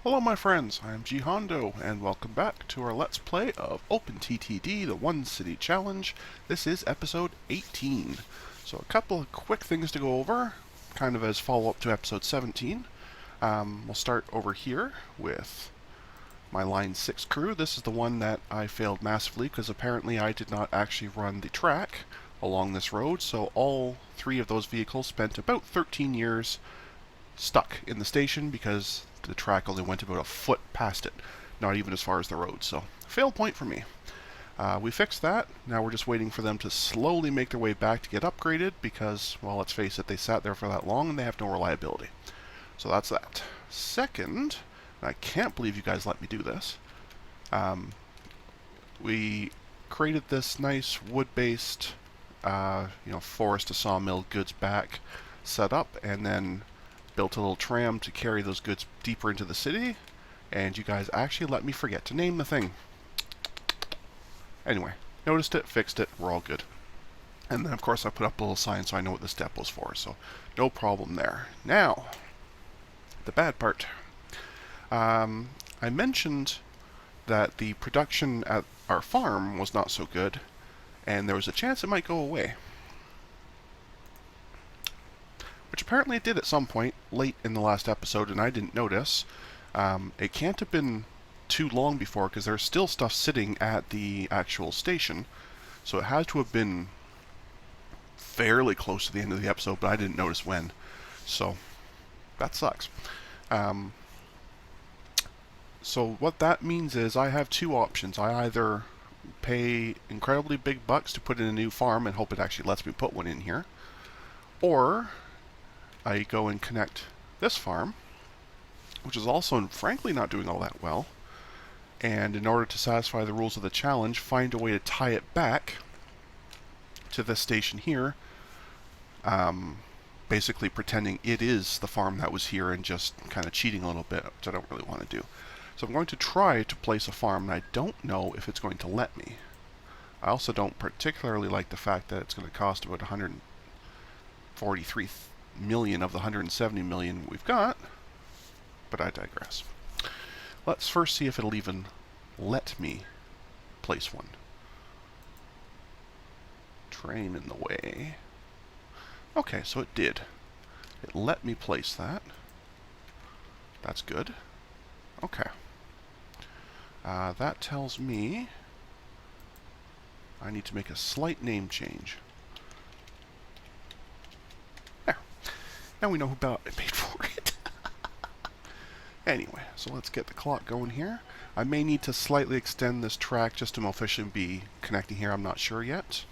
Hello my friends, I am G Hondo, and welcome back to our Let's Play of OpenTTD, the One City Challenge. This is episode 18. So a couple of quick things to go over, kind of as follow-up to episode 17. We'll start over here with my Line 6 crew. This is the one that I failed massively, because apparently I did not actually run the track along this road, so all three of those vehicles spent about 13 years stuck in the station because the track only went about a foot past it, not even as far as the road. So, fail point for me. We fixed that. Now we're just waiting for them to slowly make their way back to get upgraded because, well, let's face it, they sat there for that long and they have no reliability. So that's that. Second, and I can't believe you guys let me do this, we created this nice wood-based, forest to sawmill goods back setup, and then built a little tram to carry those goods deeper into the city, and you guys actually let me forget to name the thing. Anyway, noticed it, fixed it, we're all good. And then of course I put up a little sign so I know what this depot's for, so no problem there. Now, the bad part. I mentioned that the production at our farm was not so good, and there was a chance it might go away. Which apparently it did at some point late in the last episode, and I didn't notice. It can't have been too long before, because there's still stuff sitting at the actual station, so it had to have been fairly close to the end of the episode, but I didn't notice when. So, that sucks. So what that means is I have two options. I either pay incredibly big bucks to put in a new farm and hope it actually lets me put one in here, or I go and connect this farm, which is also, frankly, not doing all that well, and in order to satisfy the rules of the challenge, find a way to tie it back to this station here, basically pretending it is the farm that was here and just kind of cheating a little bit, which I don't really want to do. So I'm going to try to place a farm, and I don't know if it's going to let me. I also don't particularly like the fact that it's going to cost about 143 million of the 170 million we've got, but I digress. Let's first see if it'll even let me place one. Train in the way. Okay, so it did. It let me place that. That's good. Okay. That tells me I need to make a slight name change. Now we know who paid for it. Anyway, so let's get the clock going here. I may need to slightly extend this track just to officially be connecting here. I'm not sure yet.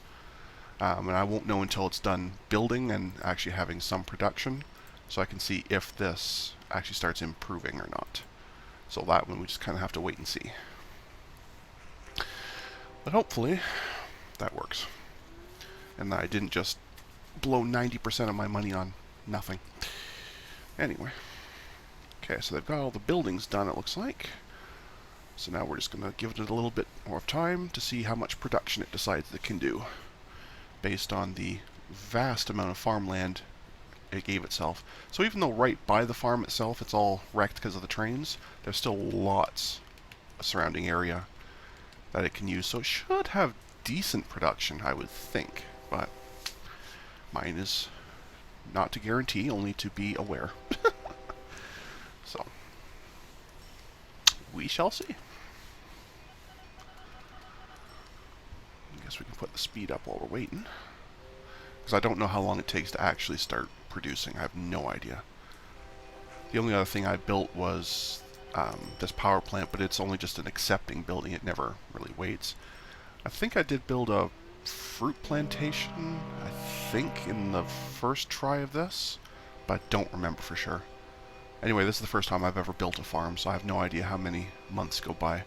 And I won't know until it's done building and actually having some production, so I can see if this actually starts improving or not. So that one we just kind of have to wait and see. But hopefully that works. And I didn't just blow 90% of my money on nothing. Anyway. Okay, so they've got all the buildings done, it looks like. So now we're just going to give it a little bit more of time to see how much production it decides it can do, based on the vast amount of farmland it gave itself. So even though right by the farm itself it's all wrecked because of the trains, there's still lots of surrounding area that it can use. So it should have decent production, I would think. But mine is not to guarantee, only to be aware. So, we shall see. I guess we can put the speed up while we're waiting, because I don't know how long it takes to actually start producing. I have no idea. The only other thing I built was this power plant, but it's only just an accepting building. It never really waits. I think I did build a fruit plantation, I think, in the first try of this, but I don't remember for sure. Anyway, this is the first time I've ever built a farm, so I have no idea how many months go by.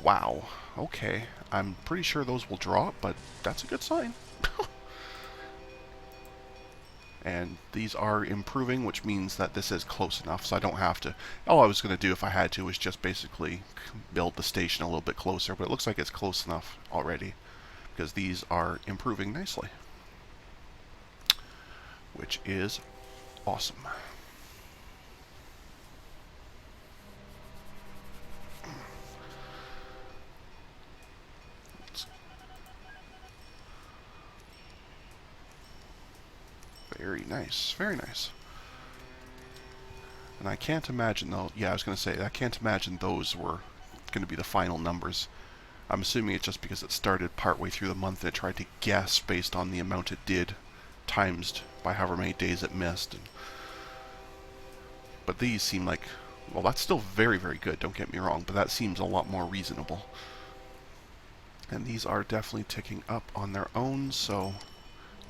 Wow. Okay. I'm pretty sure those will drop, but that's a good sign. And these are improving, which means that this is close enough, so I don't have to... All I was going to do if I had to was just basically build the station a little bit closer, but it looks like it's close enough already, because these are improving nicely, which is awesome. nice. Very nice. And I can't imagine, though, yeah, I was going to say, I can't imagine those were going to be the final numbers. I'm assuming it's just because it started partway through the month and it tried to guess based on the amount it did, times by however many days it missed. But these seem like, well, that's still very, very good, don't get me wrong, but that seems a lot more reasonable. And these are definitely ticking up on their own, so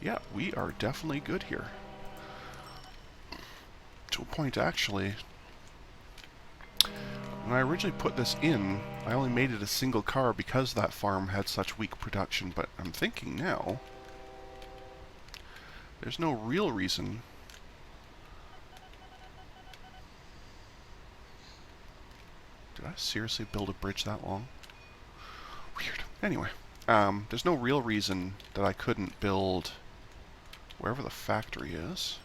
yeah, we are definitely good here. To a point, actually, when I originally put this in, I only made it a single car because that farm had such weak production, but I'm thinking now, there's no real reason. Did I seriously build a bridge that long? Weird. Anyway, there's no real reason that I couldn't build wherever the factory is.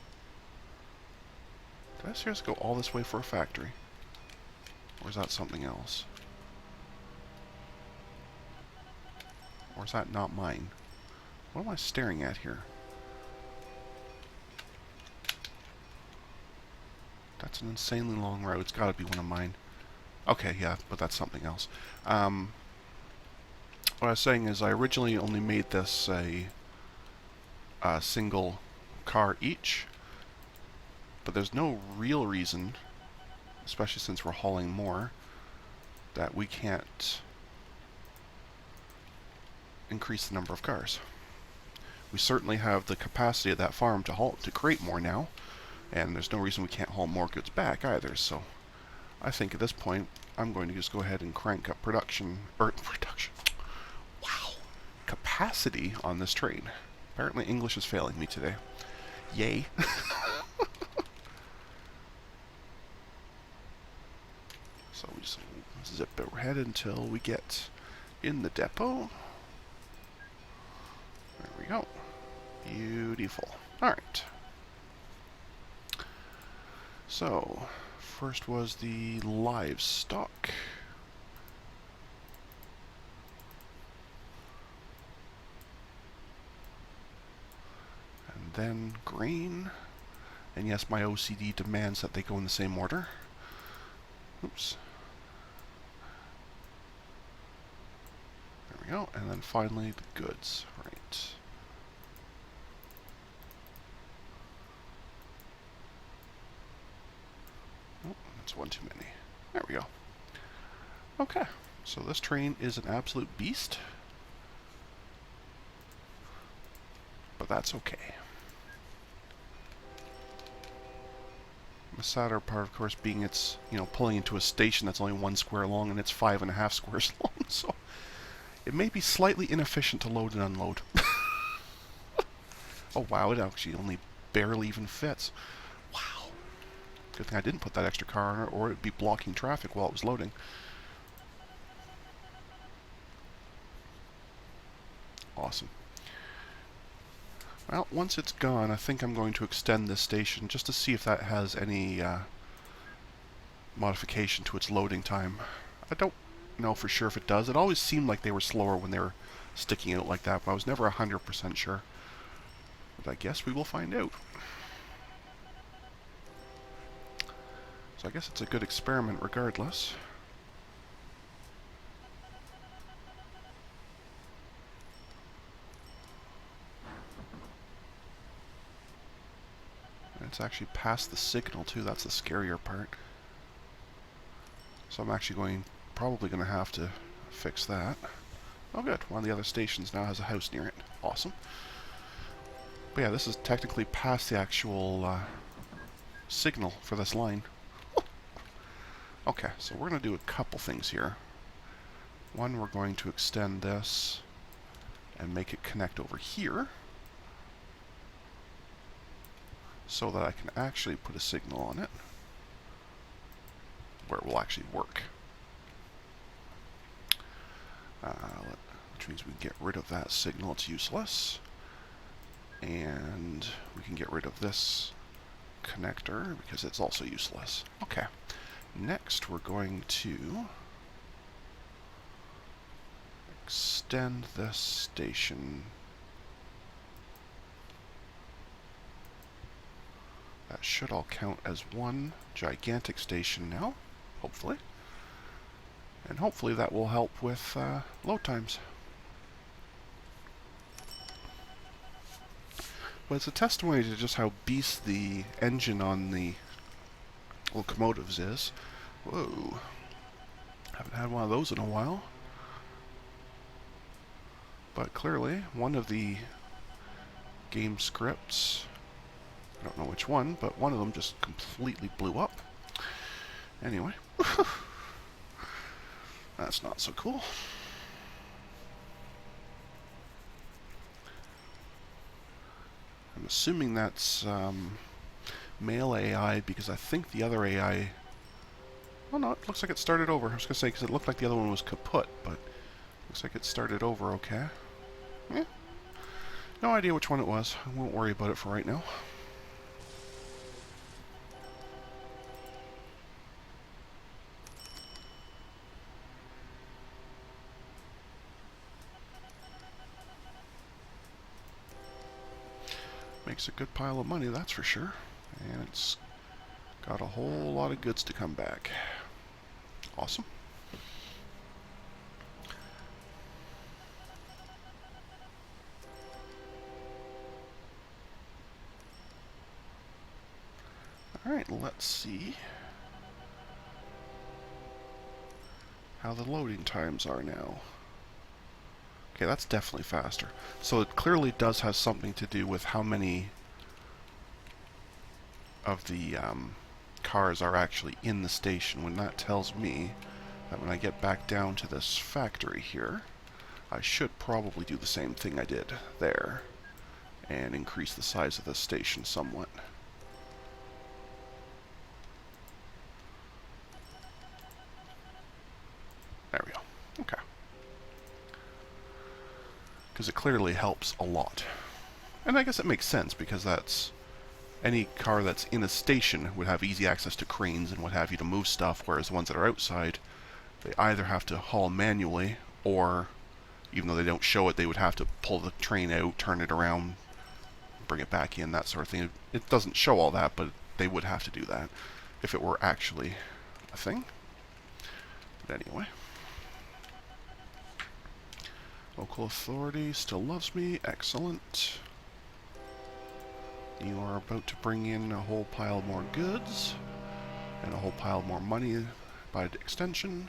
Did I seriously go all this way for a factory? Or is that something else? Or is that not mine? What am I staring at here? That's an insanely long road. It's got to be one of mine. Okay, yeah, but that's something else. What I was saying is I originally only made this a single car each, but there's no real reason, especially since we're hauling more, that we can't increase the number of cars. We certainly have the capacity of that farm to create more now, and there's no reason we can't haul more goods back either, so I think at this point I'm going to just go ahead and crank up production, wow, capacity on this train. Apparently English is failing me today. Yay. So we just zip it ahead until we get in the depot. There we go. Beautiful. Alright. So, first was the livestock. And then grain. And yes, my OCD demands that they go in the same order. Oops. There we go. And then finally the goods. Right. Oh, that's one too many. There we go. Okay. So this train is an absolute beast. But that's okay. The sadder part, of course, being it's, pulling into a station that's only 1 square long and it's 5.5 squares long, so it may be slightly inefficient to load and unload. Oh wow, it actually only barely even fits. Wow. Good thing I didn't put that extra car on it, or it'd be blocking traffic while it was loading. Awesome. Well, once it's gone, I think I'm going to extend this station just to see if that has any modification to its loading time. I don't know for sure if it does. It always seemed like they were slower when they were sticking out like that, but I was never 100% sure. But I guess we will find out. So I guess it's a good experiment regardless. It's actually past the signal too, that's the scarier part. So I'm actually probably going to have to fix that. Oh good, one of the other stations now has a house near it. Awesome. But yeah, this is technically past the actual signal for this line. Okay, so we're going to do a couple things here. One, we're going to extend this and make it connect over here, so that I can actually put a signal on it where it will actually work. Which means we can get rid of that signal, it's useless. And we can get rid of this connector because it's also useless. Okay, next we're going to extend this station That should all count as one gigantic station now, hopefully. And hopefully that will help with load times. But it's a testimony to just how beast the engine on the locomotives is. Whoa. Haven't had one of those in a while. But clearly, one of the game scripts, I don't know which one, but one of them just completely blew up. Anyway. That's not so cool. I'm assuming that's male AI, because I think the other AI... Oh no, it looks like it started over. I was going to say, because it looked like the other one was kaput, but looks like it started over okay. Yeah. No idea which one it was. I won't worry about it for right now. Makes a good pile of money, that's for sure. And it's got a whole lot of goods to come back. Awesome. Alright, let's see how the loading times are now. Okay, that's definitely faster. So it clearly does have something to do with how many of the cars are actually in the station, when that tells me that when I get back down to this factory here, I should probably do the same thing I did there and increase the size of the station somewhat. There we go. Okay. Because it clearly helps a lot. And I guess it makes sense, because that's... any car that's in a station would have easy access to cranes and what have you to move stuff, whereas the ones that are outside, they either have to haul manually, or, even though they don't show it, they would have to pull the train out, turn it around, bring it back in, that sort of thing. It doesn't show all that, but they would have to do that if it were actually a thing. But anyway. Local authority still loves me. Excellent. You are about to bring in a whole pile more goods, and a whole pile more money by extension.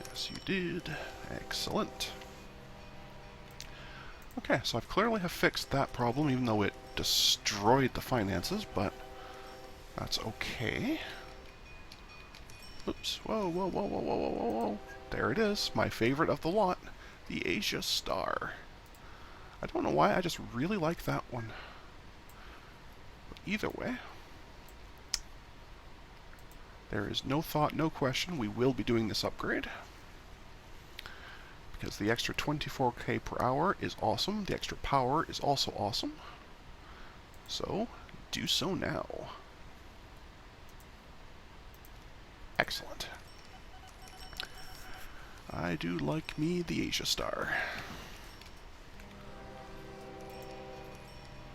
Yes, you did. Excellent. Okay, so I've clearly have fixed that problem, even though it destroyed the finances, but that's okay. Oops. Whoa, whoa, whoa, whoa, whoa, whoa, whoa, whoa. There it is, my favorite of the lot, the AsiaStar. I don't know why, I just really like that one. Either way, there is no thought, no question, we will be doing this upgrade. Because the extra 24k per hour is awesome, the extra power is also awesome. So, do so now. Excellent. I do like me the AsiaStar.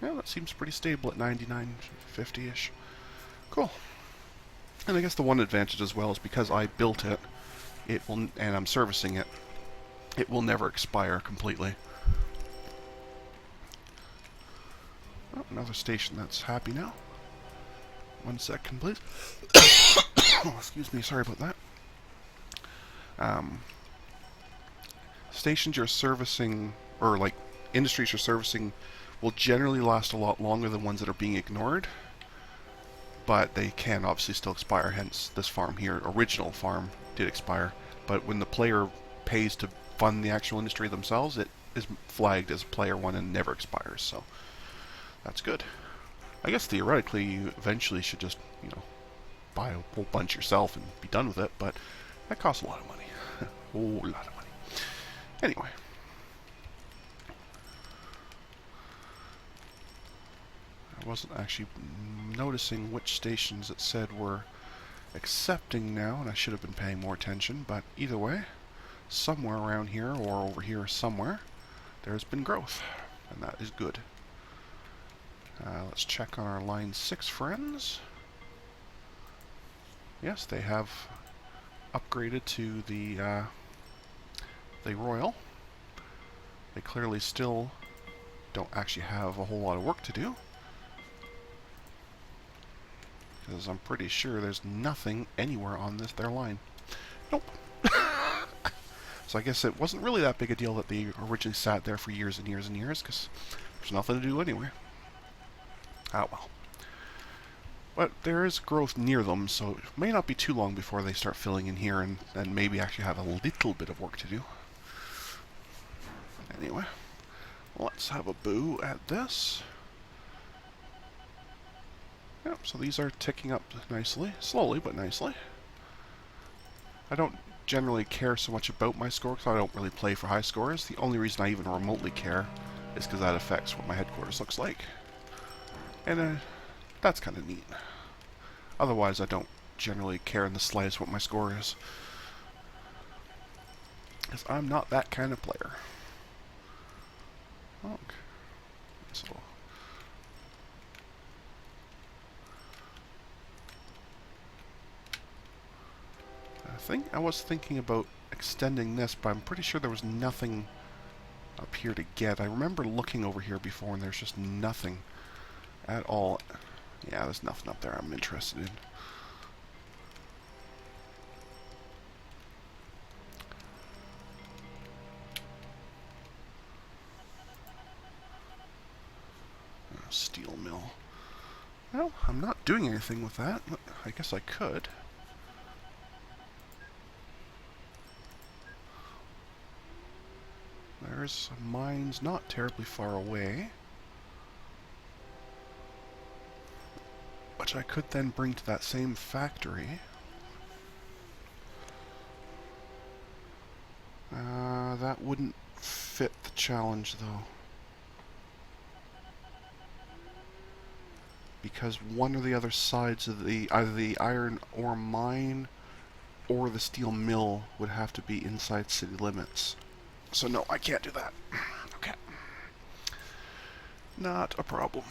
Yeah, that seems pretty stable at 99.50-ish. Cool. And I guess the one advantage as well is because I built it, it will, and I'm servicing it, it will never expire completely. Oh, another station that's happy now. 1 second, please. Oh, excuse me, sorry about that. Stations you're servicing, or like industries you're servicing, will generally last a lot longer than ones that are being ignored, but they can obviously still expire, hence this farm here, original farm, did expire, but when the player pays to fund the actual industry themselves, it is flagged as player one and never expires, so that's good. I guess theoretically you eventually should just, you know, buy a whole bunch yourself and be done with it, but that costs a lot of money. A whole lot of money. Anyway. I wasn't actually noticing which stations it said were accepting now, and I should have been paying more attention, but either way, somewhere around here, or over here somewhere, there's been growth, and that is good. Let's check on our line 6 friends. Yes, they have upgraded to the Royal. They clearly still don't actually have a whole lot of work to do, because I'm pretty sure there's nothing anywhere on their line. Nope. So I guess it wasn't really that big a deal that they originally sat there for years and years and years, because there's nothing to do anyway. Ah well. But there is growth near them, so it may not be too long before they start filling in here and maybe actually have a little bit of work to do. Anyway, let's have a boo at this. Yep, so these are ticking up nicely. Slowly, but nicely. I don't generally care so much about my score because I don't really play for high scores. The only reason I even remotely care is because that affects what my headquarters looks like. And that's kind of neat. Otherwise, I don't generally care in the slightest what my score is, because I'm not that kind of player. Okay. So I was thinking about extending this, but I'm pretty sure there was nothing up here to get. I remember looking over here before, and there's just nothing at all. Yeah, there's nothing up there I'm interested in. Steel mill. Well, I'm not doing anything with that. I guess I could. There's mines not terribly far away, which I could then bring to that same factory. That wouldn't fit the challenge, though, because one or the other sides of either the iron ore mine or the steel mill would have to be inside city limits. So no, I can't do that. Okay. Not a problem.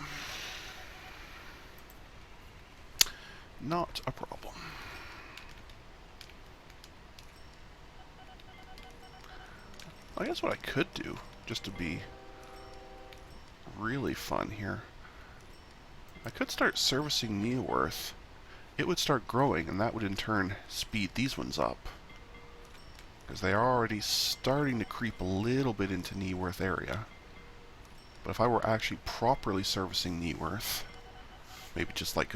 Not a problem. I guess what I could do, just to be really fun here, I could start servicing Neaworth. It would start growing, and that would in turn speed these ones up, because they are already starting to creep a little bit into Neaworth area. But if I were actually properly servicing Neaworth, maybe just like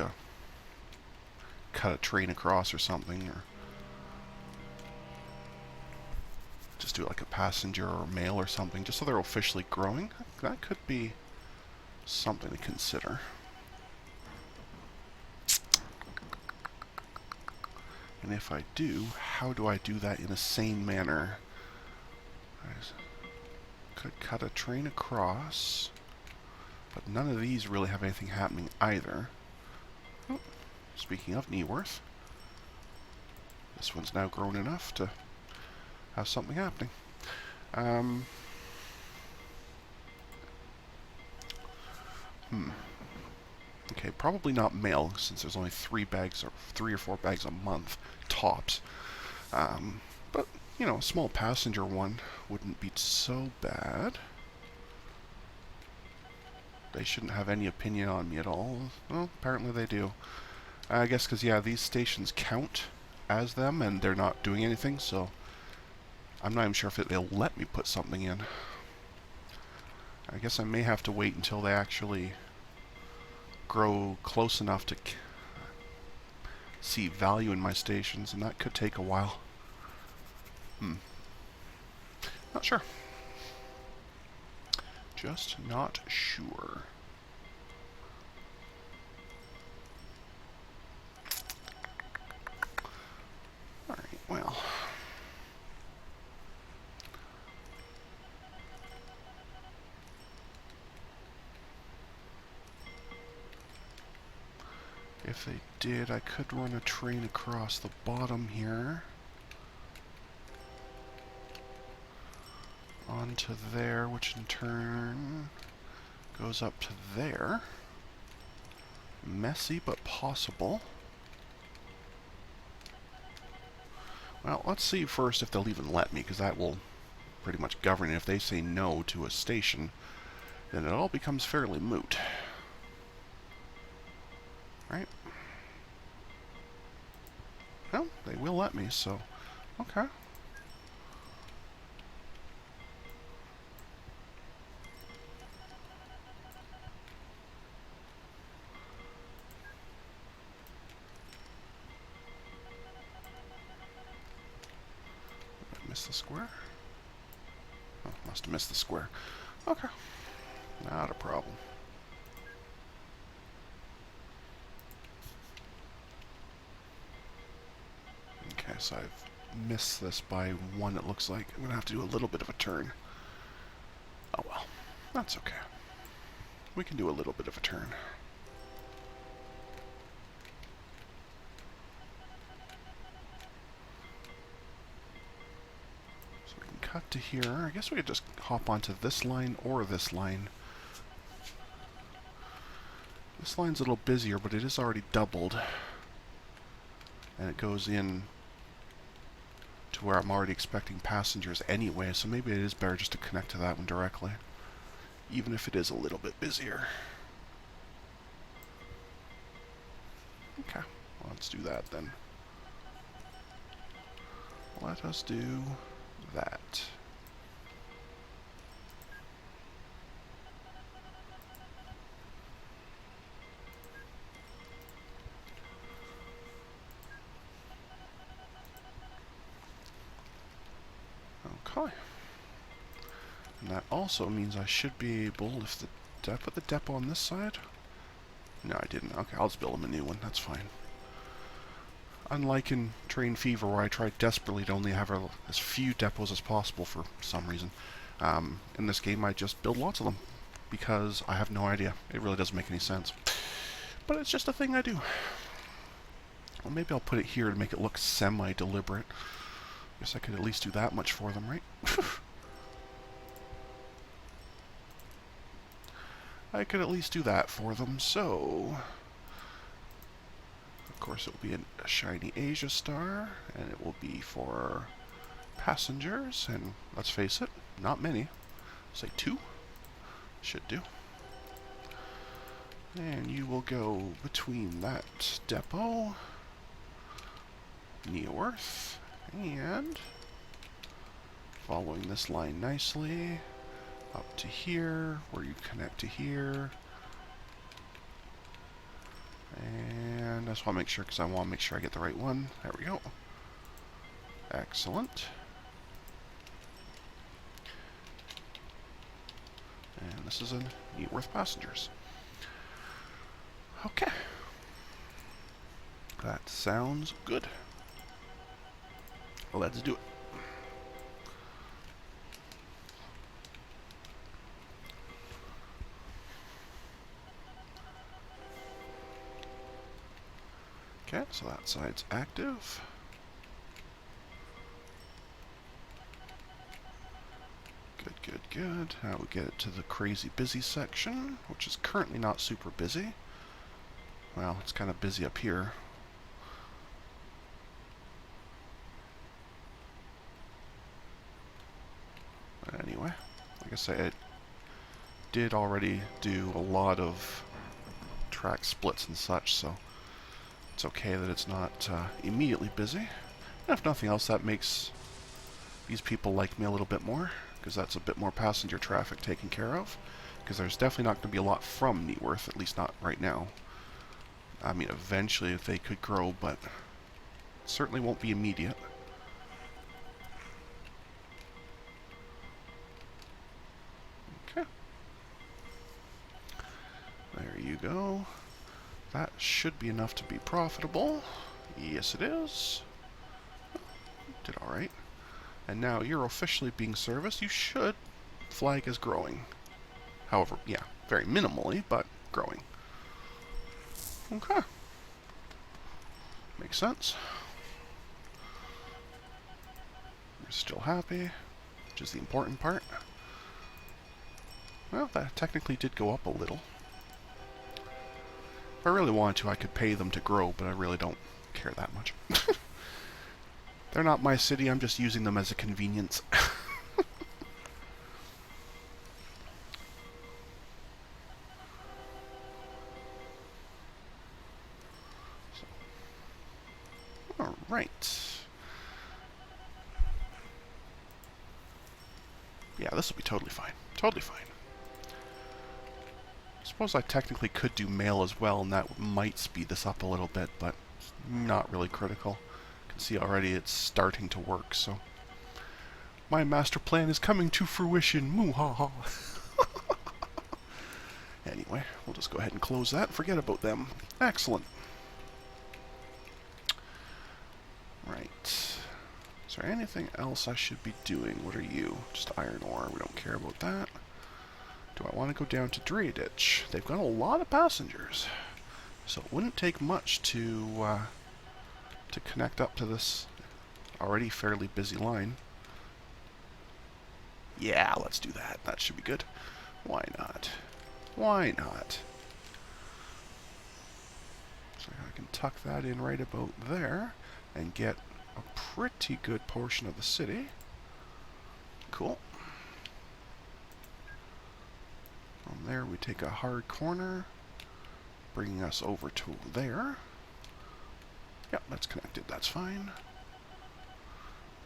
cut a train across or something, or just do like a passenger or mail or something, just so they're officially growing, that could be something to consider. And if I do, how do I do that in a sane manner? I could cut a train across, but none of these really have anything happening either. Oh, speaking of Neaworth, this one's now grown enough to have something happening. Okay, probably not mail, since there's only 3 or 4 bags a month, tops. But, you know, a small passenger one wouldn't be so bad. They shouldn't have any opinion on me at all. Well, apparently they do. I guess because, yeah, these stations count as them, and they're not doing anything, so I'm not even sure if they'll let me put something in. I guess I may have to wait until they actually grow close enough to see value in my stations, and that could take a while. Not sure. Just not sure. Alright, well. If they did, I could run a train across the bottom here. Onto there, which in turn goes up to there. Messy, but possible. Well, let's see first if they'll even let me, because that will pretty much govern it. If they say no to a station, then it all becomes fairly moot. Right? Well, they will let me, so okay. Miss the square? Oh, must have missed the square. Okay. Not a problem. Okay, so I've missed this by one, it looks like. I'm going to have to do a little bit of a turn. Oh well. That's okay. We can do a little bit of a turn. Cut to here. I guess we could just hop onto this line or this line. This line's a little busier, but it is already doubled. And it goes in to where I'm already expecting passengers anyway, so maybe it is better just to connect to that one directly, even if it is a little bit busier. Okay, well, let's do that then. Let us do that. Okay. And that also means I should be able, if the, did I put the depot on this side? No, I didn't. Okay, I'll just build them a new one. That's fine. Unlike in Train Fever, where I tried desperately to only have as few depots as possible for some reason, in this game I just build lots of them, because I have no idea. It really doesn't make any sense. But it's just a thing I do. Well, maybe I'll put it here to make it look semi-deliberate. Guess I could at least do that much for them, right? I could at least do that for them, so... Of course, it will be a shiny AsiaStar, and it will be for passengers, and let's face it, not many. Say 2. Should do. And you will go between that depot, Neaworth, and following this line nicely, up to here, where you connect to here. And I just want to make sure, because I want to make sure I get the right one. There we go. Excellent. And this is a Neaworth passengers. Okay. That sounds good. Let's do it. Okay, so that side's active. Good, good, good. Now we get it to the crazy busy section, which is currently not super busy. Well, it's kind of busy up here. But anyway, like I say, it did already do a lot of track splits and such, so it's okay that it's not immediately busy. And if nothing else, that makes these people like me a little bit more, because that's a bit more passenger traffic taken care of. Because there's definitely not going to be a lot from Neaworth, at least not right now. I mean, eventually if they could grow, but it certainly won't be immediate. Okay. There you go. That should be enough to be profitable. Yes, it is. Did alright. And now you're officially being serviced. You should flag as growing. However, yeah, very minimally, but growing. Okay. Makes sense. You're still happy, which is the important part. Well, that technically did go up a little. If I really wanted to, I could pay them to grow, but I really don't care that much. They're not my city, I'm just using them as a convenience. Alright. Yeah, this will be totally fine. Totally fine. I suppose I technically could do mail as well, and that might speed this up a little bit, but it's not really critical. You can see already it's starting to work, so... My master plan is coming to fruition, moo-ha-ha. Anyway, we'll just go ahead and close that and forget about them. Excellent. Right. Is there anything else I should be doing? What are you? Just iron ore. We don't care about that. Do I want to go down to Droitwich? They've got a lot of passengers. So it wouldn't take much to connect up to this already fairly busy line. Yeah, let's do that. That should be good. Why not? Why not? So I can tuck that in right about there and get a pretty good portion of the city. Cool. From there we take a hard corner, bringing us over to there. Yep, that's connected, that's fine.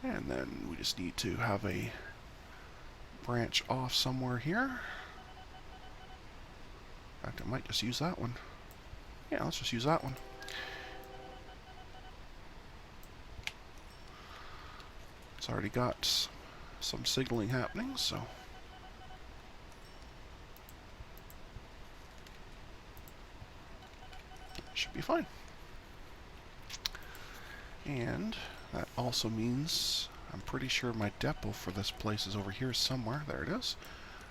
And then we just need to have a branch off somewhere here. In fact, I might just use that one. Yeah, let's just use that one. It's already got some signaling happening, so... should be fine. And that also means I'm pretty sure my depot for this place is over here somewhere. There it is.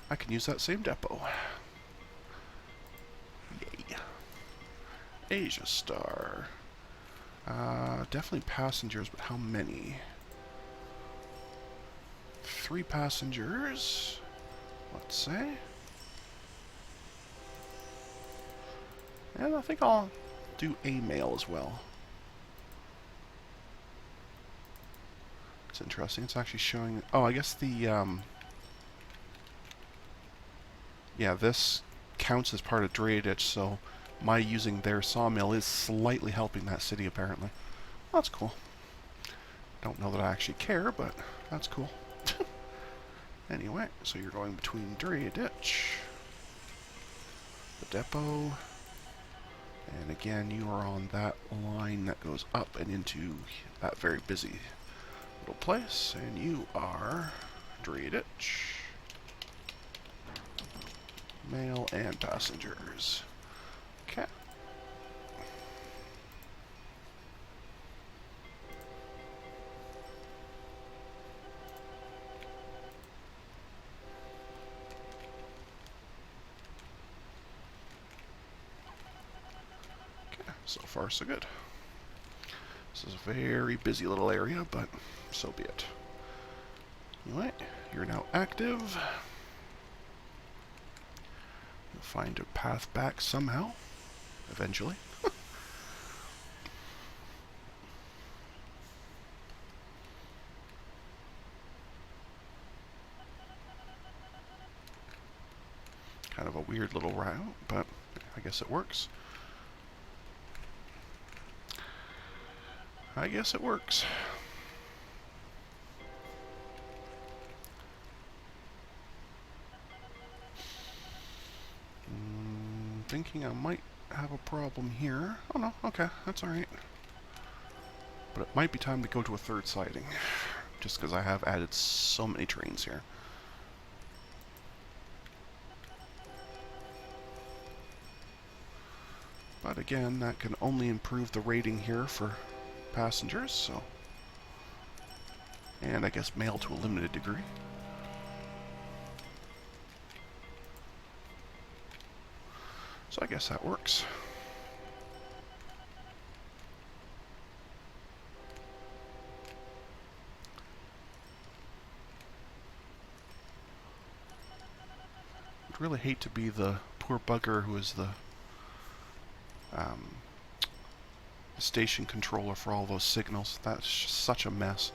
I can use that same depot. Yay. AsiaStar. Definitely passengers, but how many? 3 passengers, let's say. And I think I'll do a mail as well. It's interesting. It's actually showing... oh, I guess the... yeah, this counts as part of Droitwich, so my using their sawmill is slightly helping that city, apparently. That's cool. Don't know that I actually care, but that's cool. Anyway, so you're going between Droitwich, the depot, and again, you are on that line that goes up and into that very busy little place, and you are Droitwich. Mail and passengers. Okay. So far, so good. This is a very busy little area, but so be it. Anyway, you're now active. You'll find a path back somehow, eventually. Kind of a weird little route, but I guess it works. I guess it works. Thinking I might have a problem here. Oh no, okay, that's alright. But it might be time to go to a third siding, just because I have added so many trains here. But again, that can only improve the rating here for passengers, so... and I guess mail to a limited degree. So I guess that works. I'd really hate to be the poor bugger who is the um, station controller for all those signals. That's just such a mess.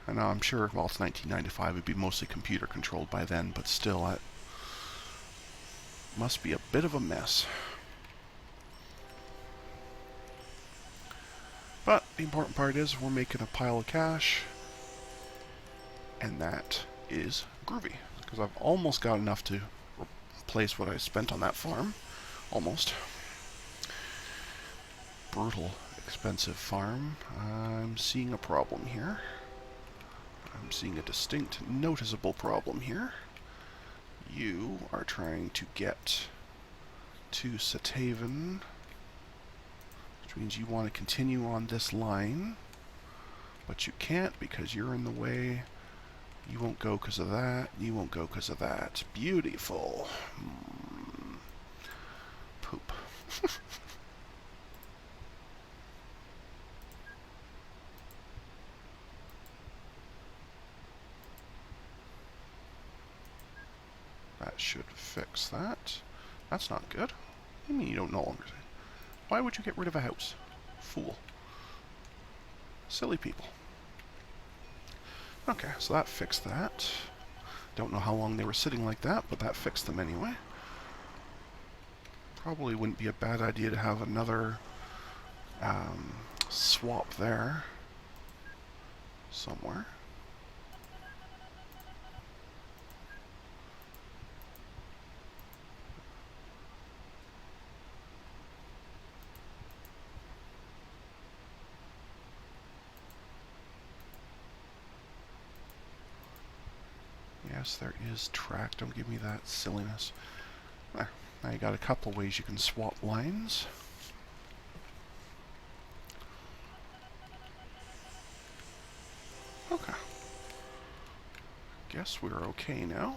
And I'm sure, well, it's 1995, it'd be mostly computer controlled by then, but still, it must be a bit of a mess. But the important part is we're making a pile of cash, and that is groovy, because I've almost got enough to replace what I spent on that farm. Almost. Brutal expensive farm. I'm seeing a problem here. I'm seeing a distinct, noticeable problem here. You are trying to get to Satavan, which means you want to continue on this line, but you can't because you're in the way. You won't go because of that. You won't go because of that. Beautiful. Poop. That should fix that. That's not good. What do you mean you don't no longer? Why would you get rid of a house? Fool. Silly people. Okay, so that fixed that. Don't know how long they were sitting like that, but that fixed them anyway. Probably wouldn't be a bad idea to have another swap there somewhere. Yes, there is track. Don't give me that silliness. There. Now you got a couple ways you can swap lines. Okay. Guess we're okay now.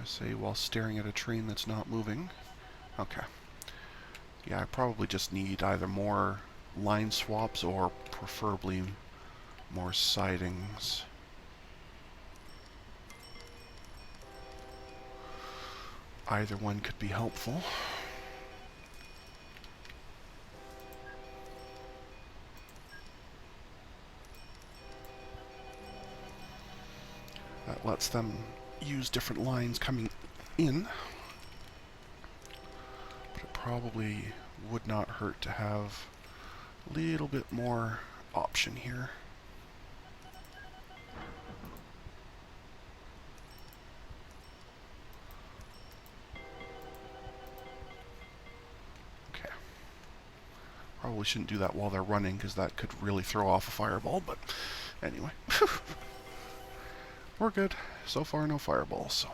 I say while staring at a train that's not moving. Okay. Yeah, I probably just need either more line swaps or preferably more sidings. Either one could be helpful. That lets them use different lines coming in. But it probably would not hurt to have a little bit more option here. Okay. Probably shouldn't do that while they're running, because that could really throw off a fireball, but anyway. We're good. So far, no fireballs, so.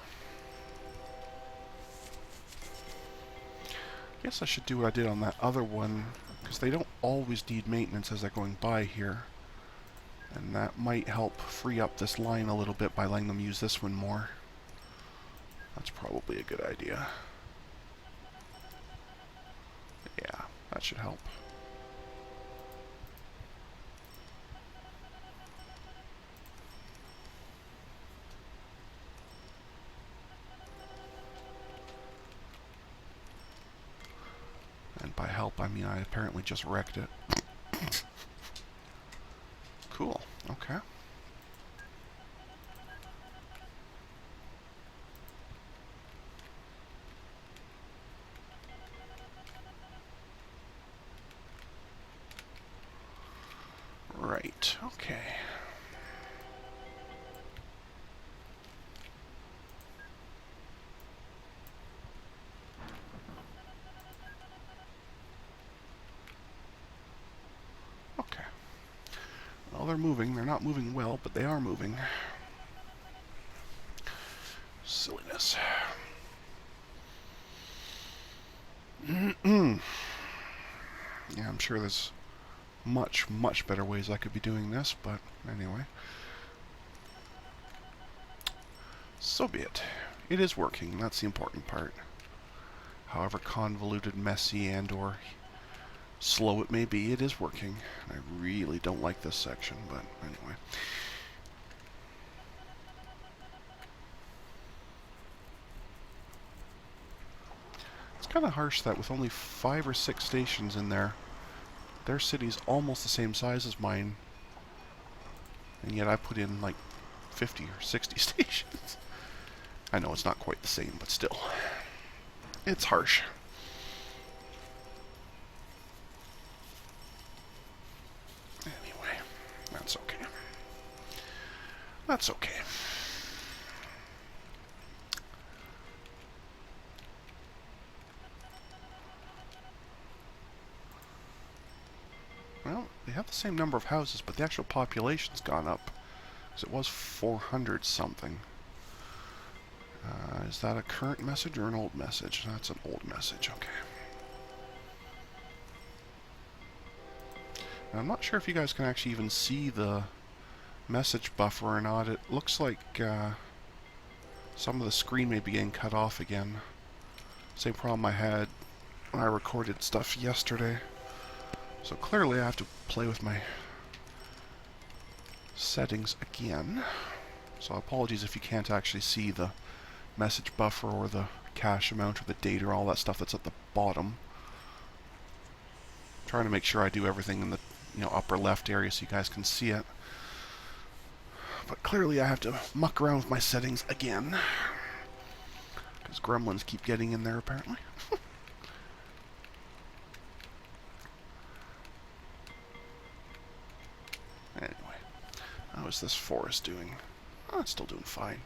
Guess I should do what I did on that other one, because they don't always need maintenance as they're going by here. And that might help free up this line a little bit by letting them use this one more. That's probably a good idea. Yeah, that should help. And by help, I mean I apparently just wrecked it. Cool, okay. Right, okay. Okay. Well, they're moving. They're not moving well, but they are moving. Silliness. Yeah, I'm sure there's much, much better ways I could be doing this, but anyway. So be it. It is working. That's the important part. However convoluted, messy, and or slow it may be, it is working. I really don't like this section, but anyway. Kind of harsh that with only 5 or 6 stations in there, their city's almost the same size as mine, and yet I put in like 50 or 60 stations. I know it's not quite the same, but still. It's harsh. Anyway, that's okay. That's okay. Well, they have the same number of houses, but the actual population's gone up. Because it was 400 something. Is that a current message or an old message? That's an old message, okay. And I'm not sure if you guys can actually even see the message buffer or not. It looks like some of the screen may be getting cut off again. Same problem I had when I recorded stuff yesterday. So clearly I have to play with my settings again. So apologies if you can't actually see the message buffer or the cache amount or the data or all that stuff that's at the bottom. I'm trying to make sure I do everything in the upper left area so you guys can see it. But clearly I have to muck around with my settings again. Because gremlins keep getting in there apparently. Anyway, how is this forest doing? Oh, it's still doing fine.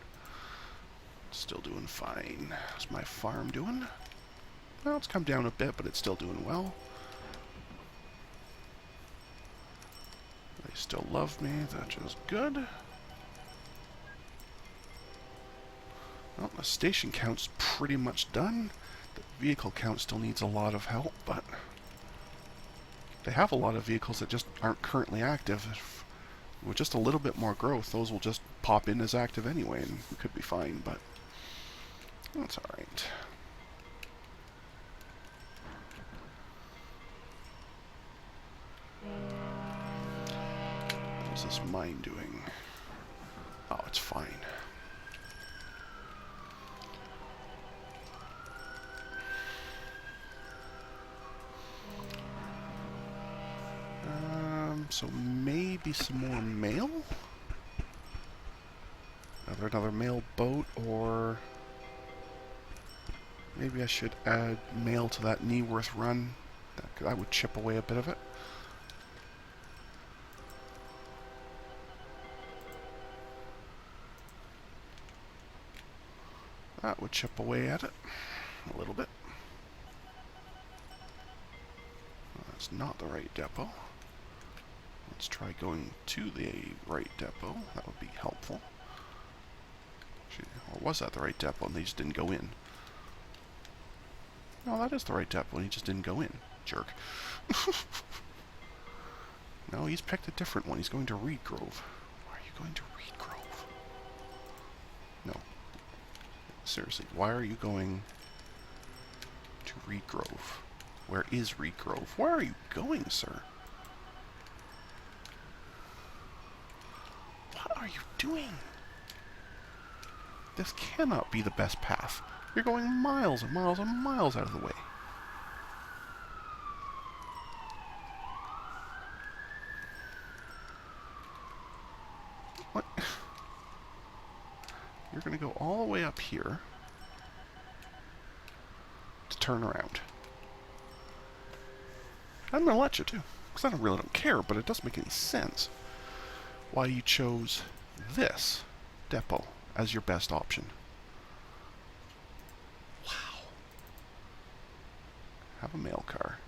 Still doing fine. How's my farm doing? Well, it's come down a bit, but it's still doing well. They still love me, that is good. Well, the station count's pretty much done. The vehicle count still needs a lot of help, but they have a lot of vehicles that just aren't currently active. With just a little bit more growth, those will just pop in as active anyway, and we could be fine, but that's alright. How's this mine doing? Oh, it's fine. So maybe some more mail? Another mail boat, or maybe I should add mail to that Neaworth run. That would chip away a bit of it. That would chip away at it a little bit. That's not the right depot. Let's try going to the right depot. That would be helpful. Or was that the right depot and they just didn't go in? No, that is the right depot and he just didn't go in. Jerk. No, he's picked a different one. He's going to Reed Grove. Why are you going to Reed Grove? No. Seriously, why are you going to Reed Grove? Where is Reed Grove? Where are you going, sir? What are you doing? This cannot be the best path. You're going miles and miles and miles out of the way. What? You're going to go all the way up here to turn around. I'm going to let you too, because I really don't care, but it doesn't make any sense why you chose this depot as your best option. Wow. Have a mail car.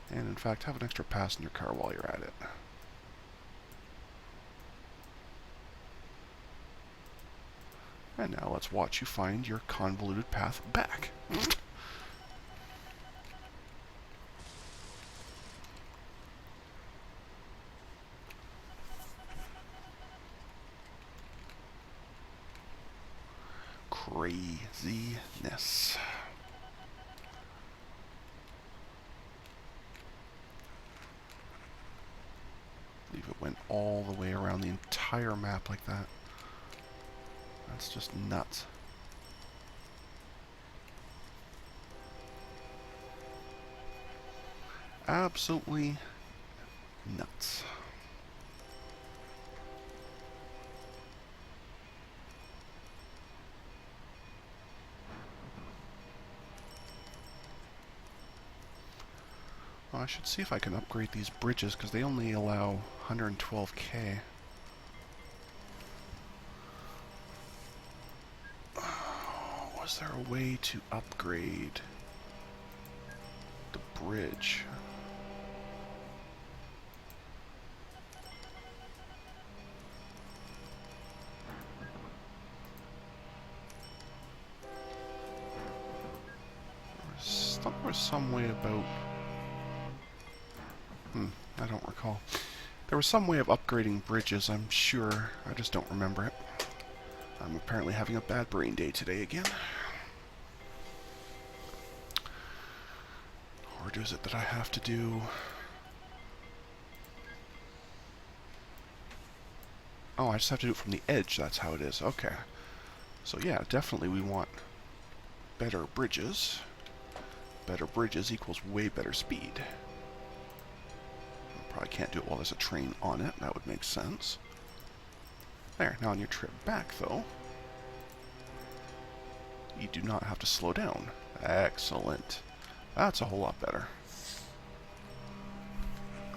And in fact, have an extra passenger car while you're at it. And now let's watch you find your convoluted path back. Craziness. I believe it went all the way around the entire map like that. That's just nuts. absolutely nuts. Well, I should see if I can upgrade these bridges, because they only allow 112k. Was there a way to upgrade the bridge? There was some way about... I don't recall. There was some way of upgrading bridges, I'm sure. I just don't remember it. I'm apparently having a bad brain day today again. Or is it that I have to do... Oh, I just have to do it from the edge, that's how it is. Okay. So yeah, definitely we want better bridges. Better bridges equals way better speed. Probably can't do it while there's a train on it. That would make sense. There. Now on your trip back, though, you do not have to slow down. Excellent. That's a whole lot better.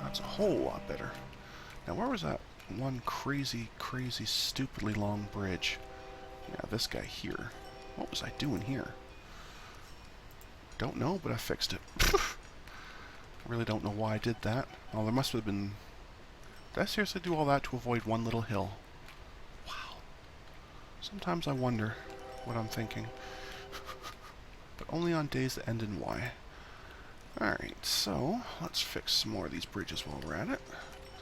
That's a whole lot better. Now, where was that one crazy, crazy, stupidly long bridge? Yeah, this guy here. What was I doing here? Don't know, but I fixed it. I really don't know why I did that. Oh, there must have been... Did I seriously do all that to avoid one little hill? Wow. Sometimes I wonder what I'm thinking. But only on days that end in Y. Alright, so let's fix some more of these bridges while we're at it.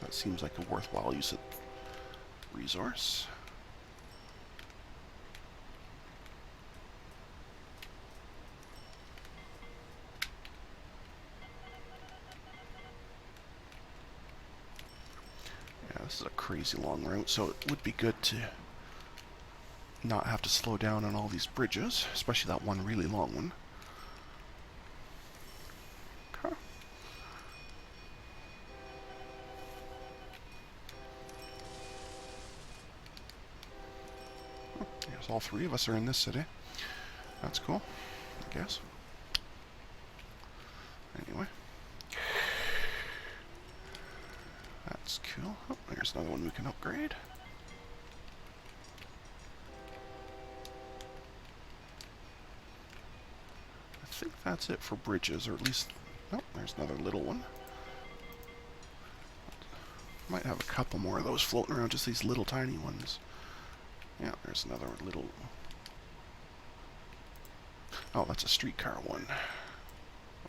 That seems like a worthwhile use of resource. This is a crazy long route, so it would be good to not have to slow down on all these bridges, especially that one really long one. Okay. Yes, all three of us are in this city. That's cool, I guess. Anyway. That's cool. Oh, there's another one we can upgrade. I think that's it for bridges, or at least... Oh, there's another little one. Might have a couple more of those floating around, just these little tiny ones. Yeah, there's another little... Oh, that's a streetcar one.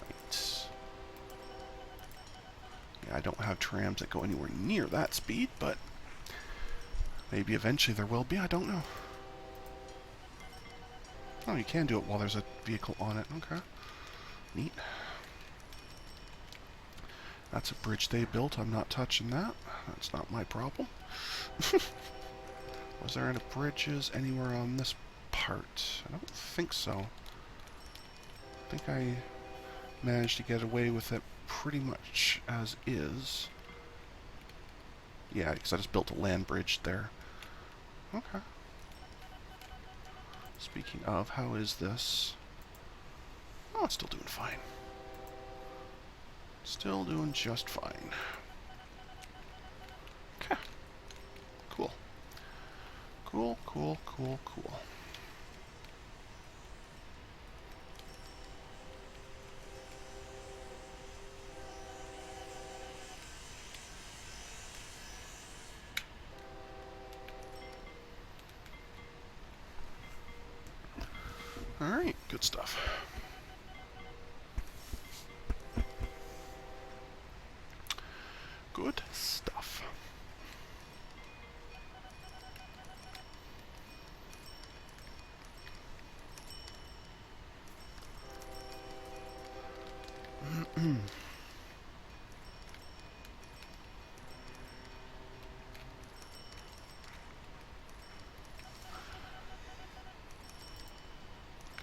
Right. Yeah, I don't have trams that go anywhere near that speed, but maybe eventually there will be, I don't know. Oh, you can do it while there's a vehicle on it. Okay. Neat. That's a bridge they built. I'm not touching that. That's not my problem. Was there any bridges anywhere on this part? I don't think so. I think I managed to get away with it pretty much as is. Yeah, because I just built a land bridge there. Okay. Speaking of, how is this? Oh, it's still doing fine. Still doing just fine. Okay. Cool. Cool, cool, cool, cool. Alright, good stuff. Good stuff.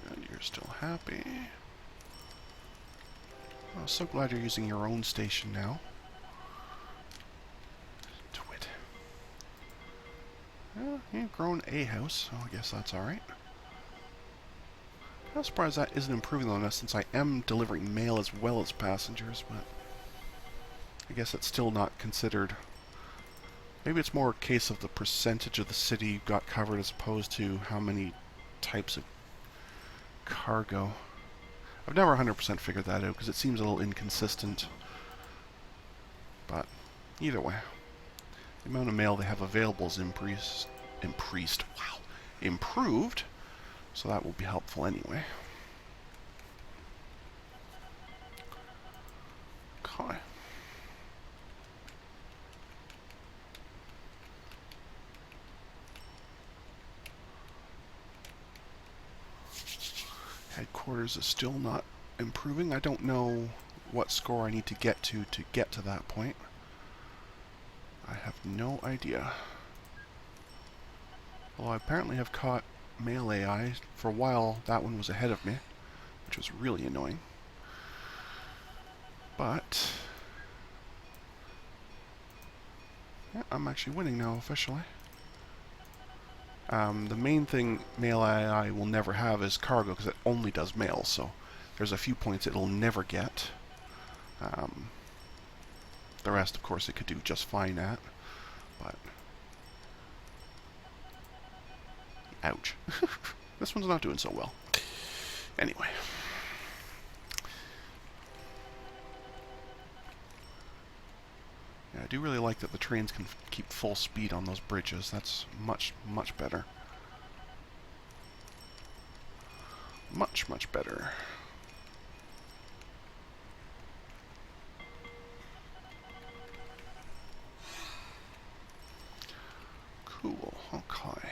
Good, you're still happy. I'm so glad you're using your own station now. Twit. Well, you've grown a house, so I guess that's alright. I'm surprised that isn't improving on us, since I am delivering mail as well as passengers, but I guess it's still not considered. Maybe it's more a case of the percentage of the city got covered as opposed to how many types of cargo. I've never 100% figured that out because it seems a little inconsistent. But either way, the amount of mail they have available is improved, so that will be helpful anyway. Okay. Headquarters is still not improving. I don't know what score I need to get to that point. I have no idea. Although I apparently have caught Mail AI. For a while, that one was ahead of me, which was really annoying. But yeah, I'm actually winning now officially. The main thing Mail AI will never have is cargo, because it only does mail, so there's a few points it'll never get. The rest, of course, it could do just fine at, but ouch. This one's not doing so well. Anyway. Yeah, I do really like that the trains can keep full speed on those bridges. That's much, much better. Much, much better. Cool, okay.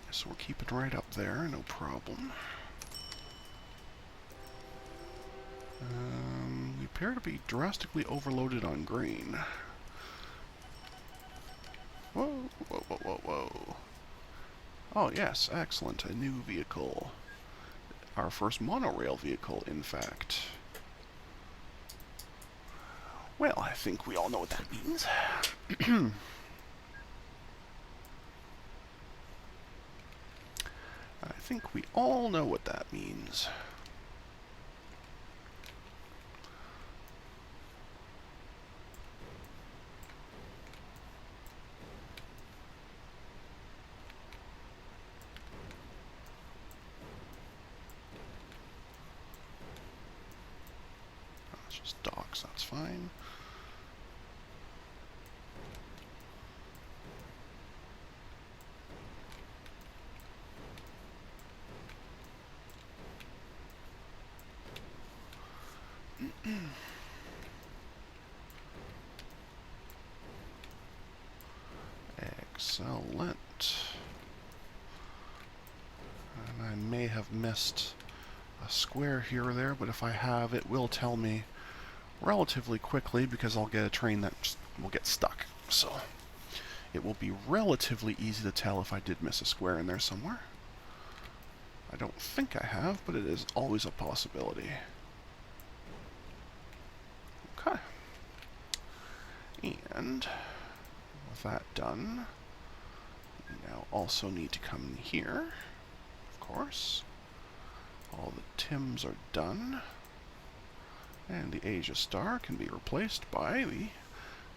So we're keeping right up there, no problem. We appear to be drastically overloaded on grain. Whoa, whoa, whoa, whoa, whoa. Oh yes, excellent, a new vehicle. Our first monorail vehicle, in fact. Well, I think we all know what that means. I think we all know what that means. It's just docks, that's fine. Excellent. And I may have missed a square here or there, but if I have, it will tell me relatively quickly because I'll get a train that just will get stuck. So it will be relatively easy to tell if I did miss a square in there somewhere. I don't think I have, but it is always a possibility. Okay. And with that done, we now also need to come in here, of course. All the TIMs are done. And the AsiaStar can be replaced by the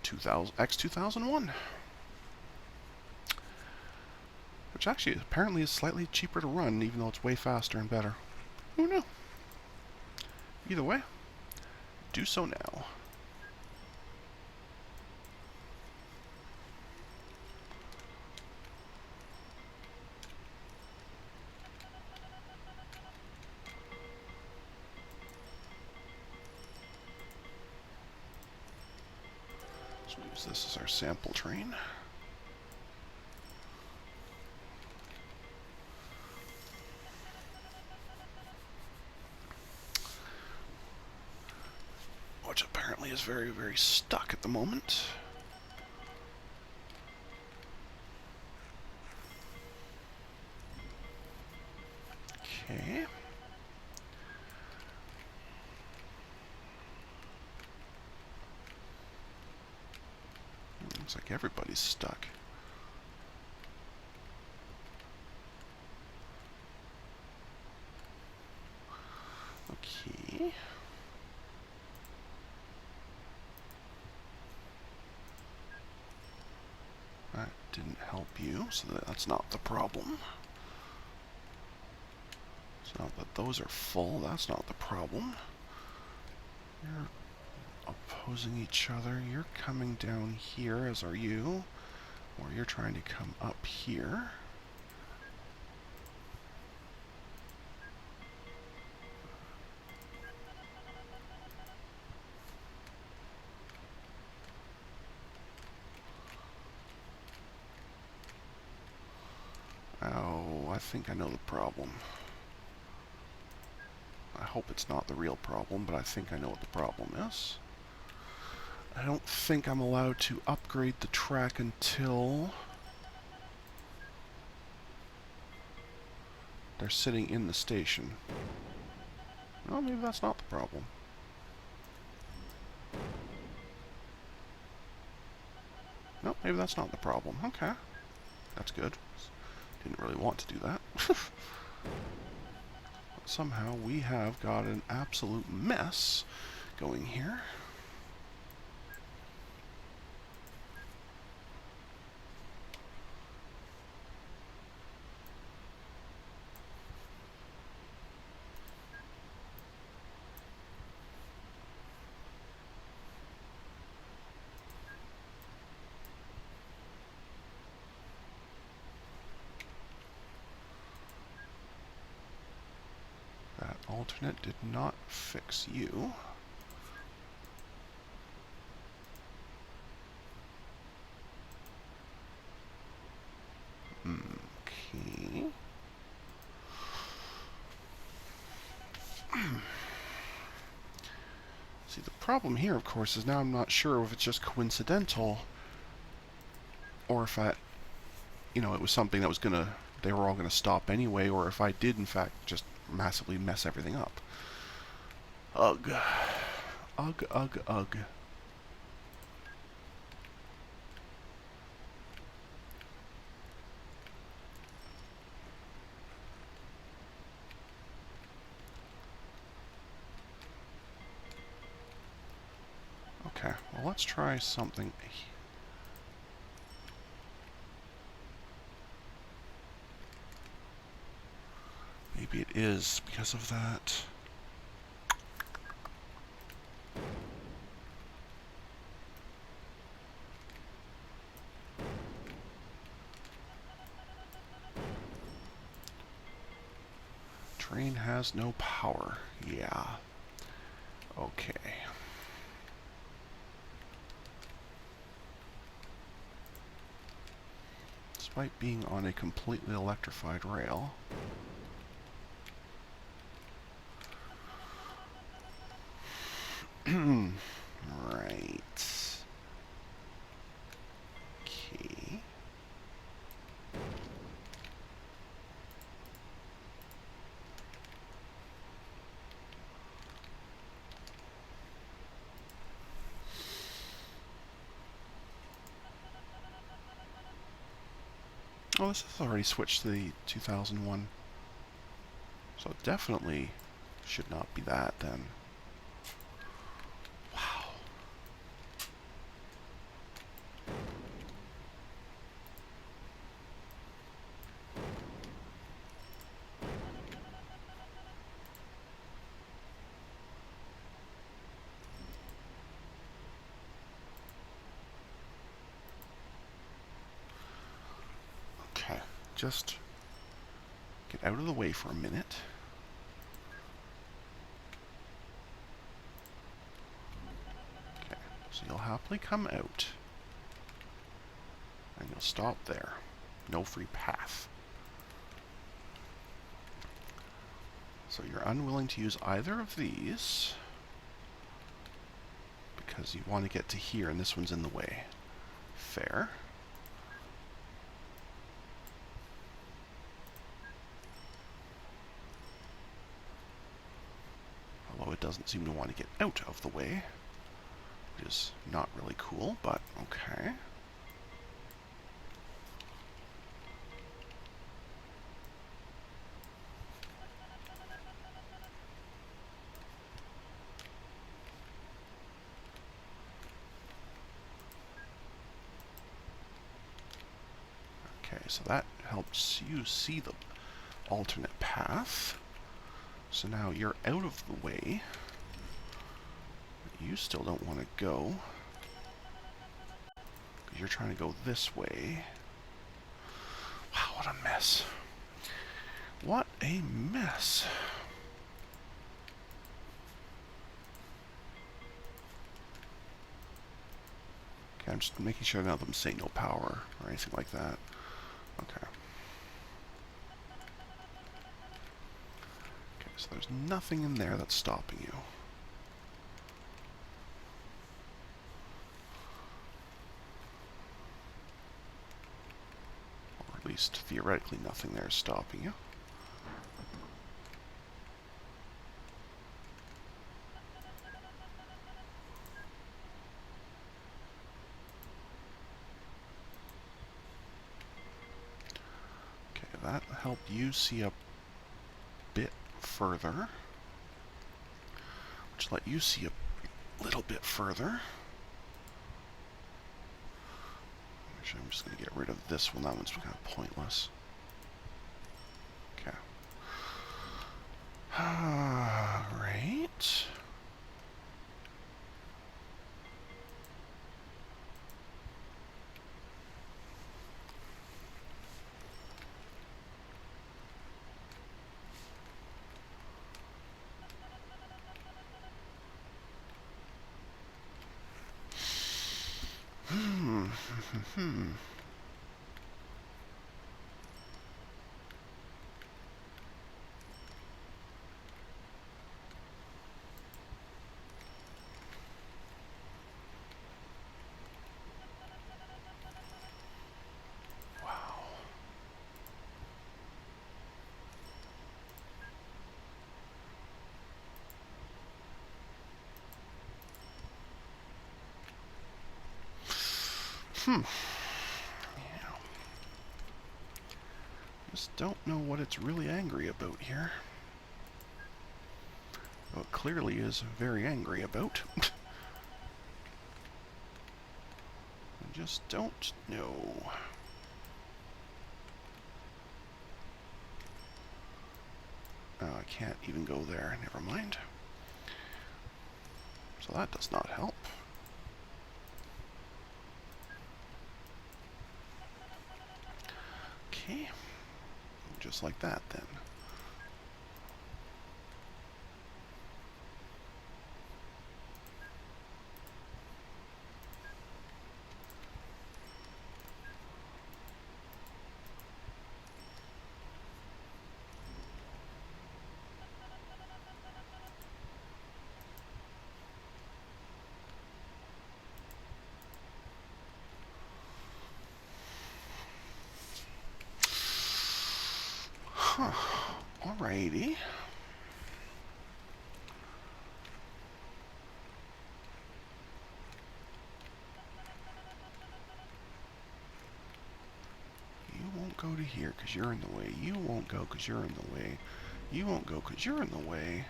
X2001. Which actually apparently is slightly cheaper to run, even though it's way faster and better. Who knew? Either way, do so now. So we'll use this as our sample train. which apparently is very, very stuck at the moment. Okay. Looks like everybody's stuck. Okay. That didn't help you, so that's not the problem. It's not that those are full, that's not the problem. You're opposing each other. You're coming down here, as are you. Or you're trying to come up here. Oh, I think I know the problem. I hope it's not the real problem, but I think I know what the problem is. I don't think I'm allowed to upgrade the track until they're sitting in the station. Well, maybe that's not the problem. No, maybe that's not the problem. Okay. That's good. Didn't really want to do that. But somehow we have got an absolute mess going here. That alternate did not fix you. Okay. See, the problem here, of course, is now I'm not sure if it's just coincidental or if it was something that was they were all gonna stop anyway, or if I did, in fact, just massively mess everything up. Ugh. Ugh, ugh, ugh. Okay, well, let's try something. Maybe it is because of that. Train has no power. Yeah. Okay. Despite being on a completely electrified rail. Right. Okay. Oh, this has already switched to the 2001. So it definitely should not be that then. Wow. Okay, just get out of the way for a minute. Okay, so you'll happily come out. And you'll stop there. No free path. So you're unwilling to use either of these. because you want to get to here, and this one's in the way. Fair. Although it doesn't seem to want to get out of the way, which is not really cool, but okay. Okay, so that helps you see the alternate path. So now you're out of the way. You still don't want to go, because you're trying to go this way. Wow, what a mess. What a mess. Okay, I'm just making sure none of them say no power or anything like that. Okay. Okay, so there's nothing in there that's stopping you. Or at least theoretically nothing there is stopping you. That helped you see a bit further, which let you see a little bit further. Actually, I'm just going to get rid of this one. That one's kind of pointless. Okay. Alright. Yeah. Just don't know what it's really angry about here. Well, it clearly is very angry about. I just don't know. Oh, I can't even go there. Never mind. So that does not help. Okay. Just like that, then. Huh. Alrighty. You won't go to here because you're in the way. You won't go because you're in the way. You won't go because you're in the way.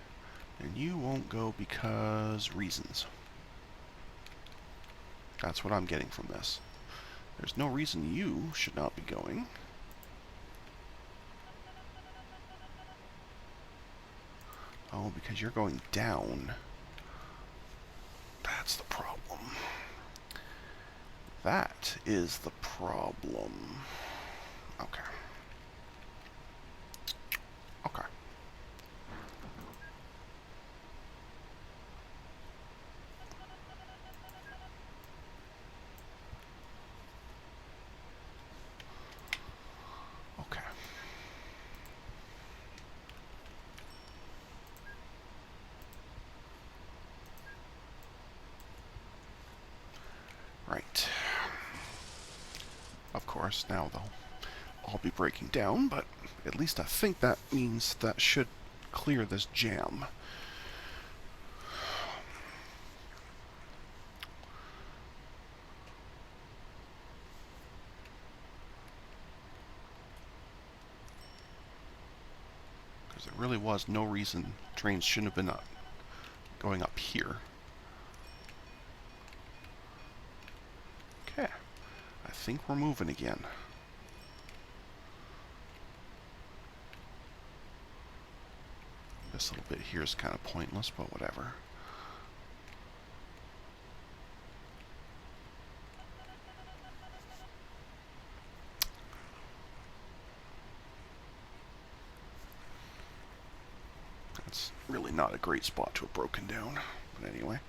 And you won't go because reasons. That's what I'm getting from this. There's no reason you should not be going. Oh, because you're going down. That's the problem. That is the problem. Okay. Okay. Okay. Right. Of course, now they'll all be breaking down, but at least I think that means that should clear this jam. Because there really was no reason trains shouldn't have been going up here. Okay. I think we're moving again. This little bit here is kind of pointless, but whatever. That's really not a great spot to have broken down, but anyway.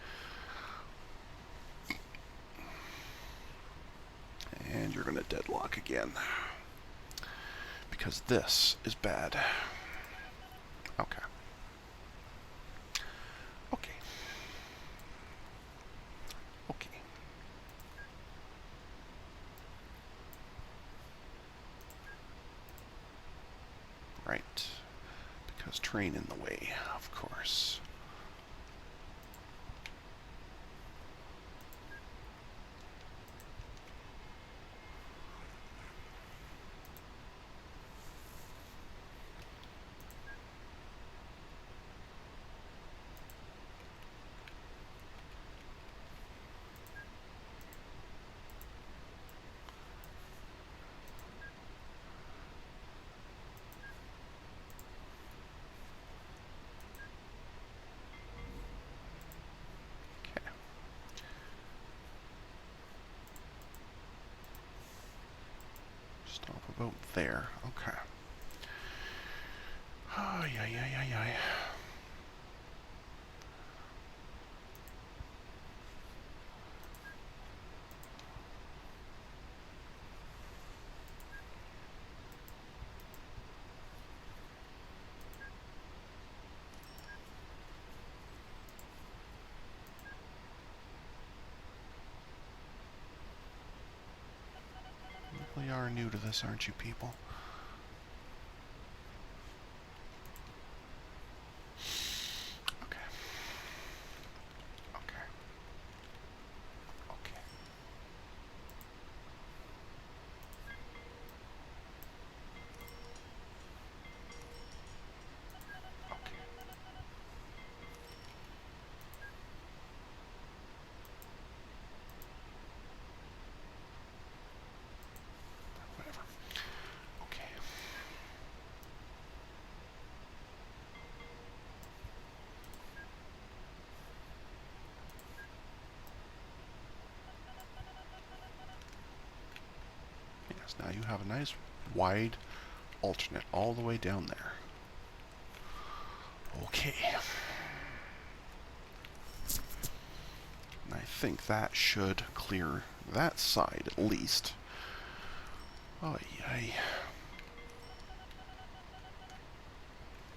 And you're going to deadlock again. Because this is bad. Okay. Okay. Okay. Right. Because train in the way, of course. Stop about there. Okay. Ay, ay, ay, ay, ay. You really are new to this, aren't you, people? Okay. Okay. Okay. Okay. Whatever. Okay. Yes, now you have a nice wide alternate all the way down there. Okay. And I think that should clear that side at least. Oh, yay.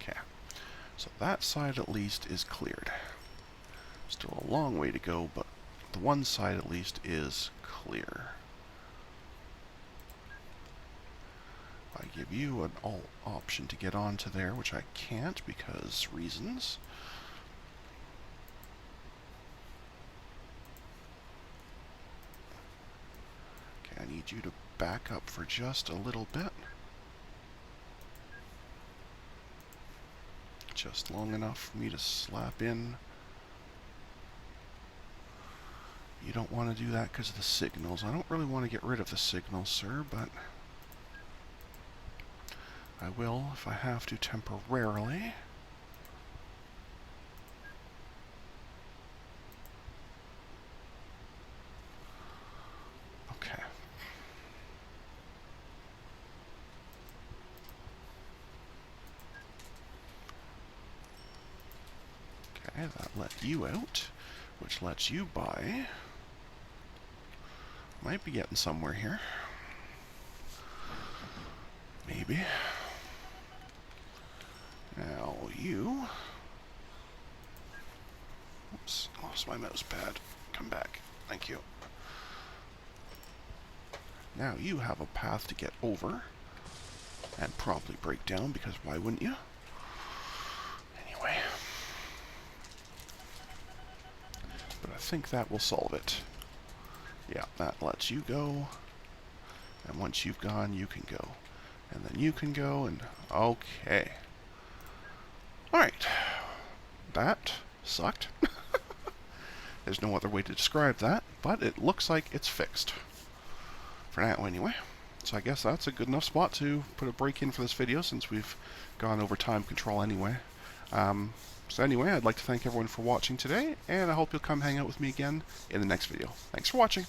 Okay. So that side at least is cleared. Still a long way to go, but the one side at least is clear. I give you an option to get onto there, which I can't because reasons. Okay, I need you to back up for just a little bit. Just long enough for me to slap in. You don't want to do that because of the signals. I don't really want to get rid of the signals, sir, but I will if I have to temporarily. Okay. Okay, that let you out, which lets you buy. Might be getting somewhere here. Maybe. Now you... Oops, lost my mouse pad. Come back. Thank you. Now you have a path to get over. And probably break down, because why wouldn't you? Anyway. But I think that will solve it. Yeah, that lets you go. And once you've gone, you can go. And then you can go, and okay. Alright. That sucked. There's no other way to describe that, but it looks like it's fixed. For now, anyway. So I guess that's a good enough spot to put a break in for this video, since we've gone over time control anyway. So anyway, I'd like to thank everyone for watching today, and I hope you'll come hang out with me again in the next video. Thanks for watching.